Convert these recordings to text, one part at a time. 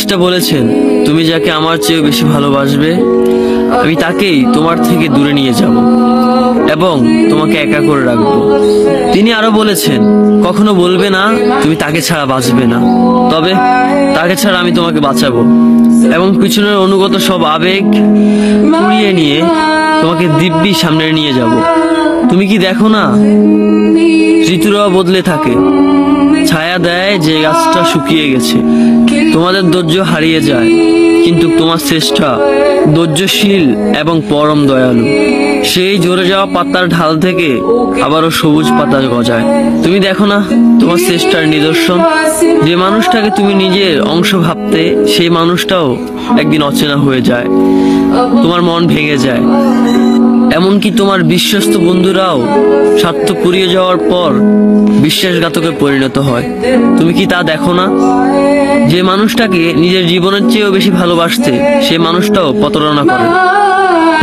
ফেরেশতা বলেছেন, তুমি যাকে আমার চেয়ে বেশি ভালোবাসবে আমি তাকেই তোমার থেকে দূরে নিয়ে যাব এবং তোমাকে একা করে রাখবো। তিনি আরো বলেছেন, কখনো বলবে না তুমি তাকে ছাড়া বাঁচবে না, তবে তাকে ছাড়া আমি তোমাকে বাঁচাবো এবং পিছনের অনুগত সব আবেগ পুড়িয়ে নিয়ে তোমাকে দিব্যি সামনে নিয়ে যাব। তুমি কি দেখো না, ঋতুরাও বদলে থাকে, ছায়া দেয় যে গাছটা শুকিয়ে গেছে। তোমাদের ধৈর্য হারিয়ে যায়, কিন্তু তোমার চেষ্টা ধৈর্যশীল এবং পরম দয়ালু। সেই ঝরে যাওয়া পাতার ঢাল থেকে আবারও সবুজ পাতা গজায়। তুমি দেখো না তোমার চেষ্টার নিদর্শন? যে মানুষটাকে তুমি নিজের অংশ ভাবতে, সেই মানুষটাও একদিন অচেনা হয়ে যায়, তোমার মন ভেঙে যায়। এমনকি তোমার বিশ্বস্ত বন্ধুরাও স্বার্থ পুড়িয়ে যাওয়ার পর বিশ্বাসঘাতকে পরিণত হয়। তুমি কি তা দেখো না? যে মানুষটাকে নিজের জীবনের চেয়েও বেশি ভালোবাসতে, সে মানুষটাও প্রতারণা করে।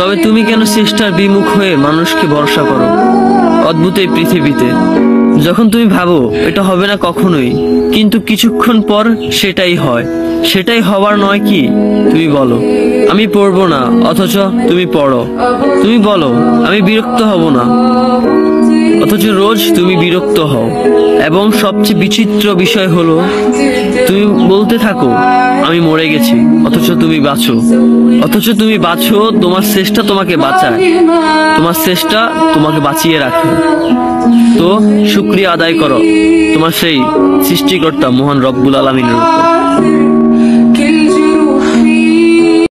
তবে তুমি কেন চেষ্টার বিমুখ হয়ে মানুষকে ভরসা করো? অদ্ভুত এই পৃথিবীতে যখন তুমি ভাবো এটা হবে না কখনোই, কিন্তু কিছুক্ষণ পর সেটাই হয়। সেটাই হবার নয় কি? তুমি বলো আমি পড়বো না, অথচ তুমি পড়ো। তুমি বলো আমি বিরক্ত হব না, অথচ রোজ তুমি বিরক্ত হও। এবং সবচেয়ে বিচিত্র বিষয় হলো, তুমি বলতে থাকো আমি মরে গেছি, অথচ তুমি বাঁচো। তোমার চেষ্টা তোমাকে বাঁচায়, তোমার চেষ্টা তোমাকে বাঁচিয়ে রাখে। তো শুকরিয়া আদায় করো তোমার সেই সৃষ্টিকর্তা মহান রব্বুল আলামিনের উপর।